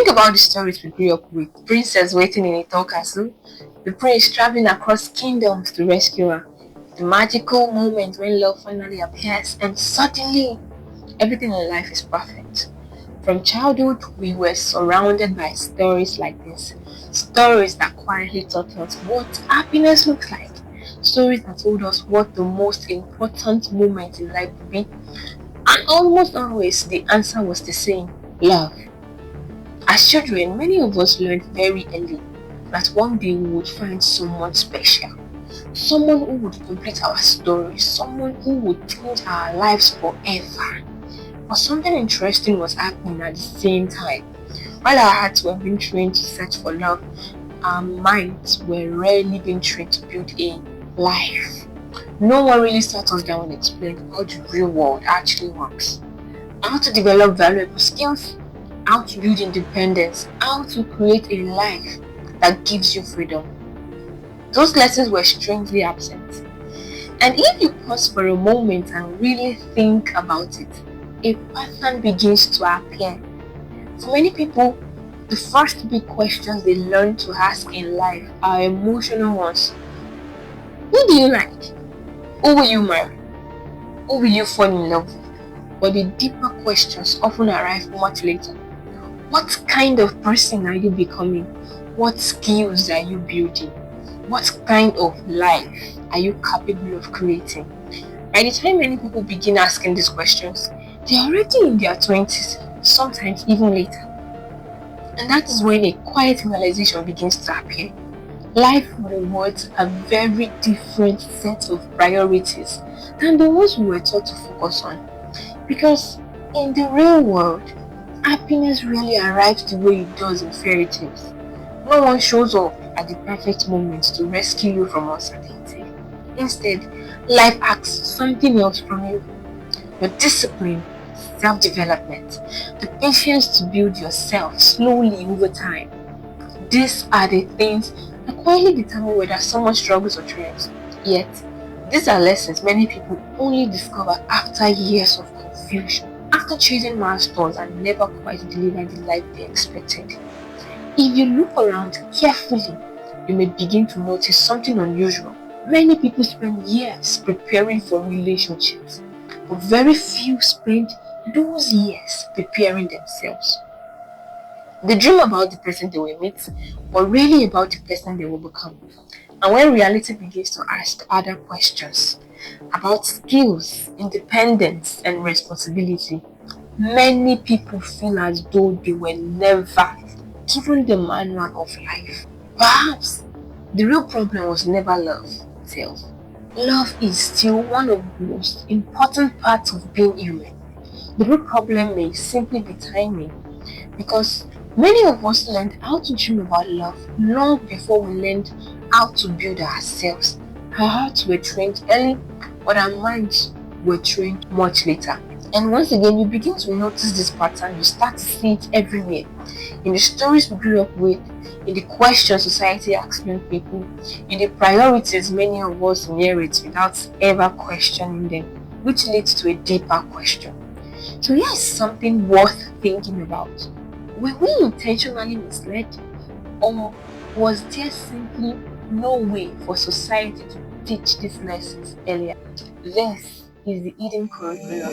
Think about the stories we grew up with. Princess waiting in a tall castle, the prince traveling across kingdoms to rescue her, the magical moment when love finally appears and suddenly everything in life is perfect. From childhood, we were surrounded by stories like this. Stories that quietly taught us what happiness looks like. Stories that told us what the most important moment in life would be. And almost always the answer was the same: love. As children, many of us learned very early that one day we would find someone special, someone who would complete our story, someone who would change our lives forever. But something interesting was happening at the same time. While our hearts were being trained to search for love, our minds were rarely being trained to build a life. No one really sat us down and explained how the real world actually works. How to develop valuable skills, how to build independence, how to create a life that gives you freedom. Those lessons were strangely absent. And if you pause for a moment and really think about it, a pattern begins to appear. For many people, the first big questions they learn to ask in life are emotional ones. Who do you like? Who will you marry? Who will you fall in love with? But the deeper questions often arrive much later. What kind of person are you becoming? What skills are you building? What kind of life are you capable of creating? By the time many people begin asking these questions, they are already in their 20s, sometimes even later. And that is when a quiet realization begins to appear. Life rewards a very different set of priorities than the ones we were taught to focus on. Because in the real world, happiness really arrives the way it does in fairy tales. No one shows up at the perfect moment to rescue you from uncertainty. Instead, life asks something else from you: your discipline, self-development, the patience to build yourself slowly over time. These are the things that quietly determine whether someone struggles or thrives. Yet, these are lessons many people only discover after years of confusion, after chasing milestones and never quite deliver the life they expected. If you look around carefully, you may begin to notice something unusual. Many people spend years preparing for relationships, but very few spend those years preparing themselves. They dream about the person they will meet, but really about the person they will become. And when reality begins to ask other questions about skills, independence, and responsibility, many people feel as though they were never given the manual of life. Perhaps the real problem was never love itself. Love is still one of the most important parts of being human. The real problem may simply be timing, because many of us learned how to dream about love long before we learned how to build ourselves. Our hearts were trained early, but our minds were trained much later. And once again, you begin to notice this pattern, you start to see it everywhere. In the stories we grew up with, in the questions society asks young people, in the priorities many of us inherit without ever questioning them, which leads to a deeper question. So here is something worth thinking about. Were we intentionally misled, or was there simply no way for society to teach these lessons earlier? This is the Eden Curriculum.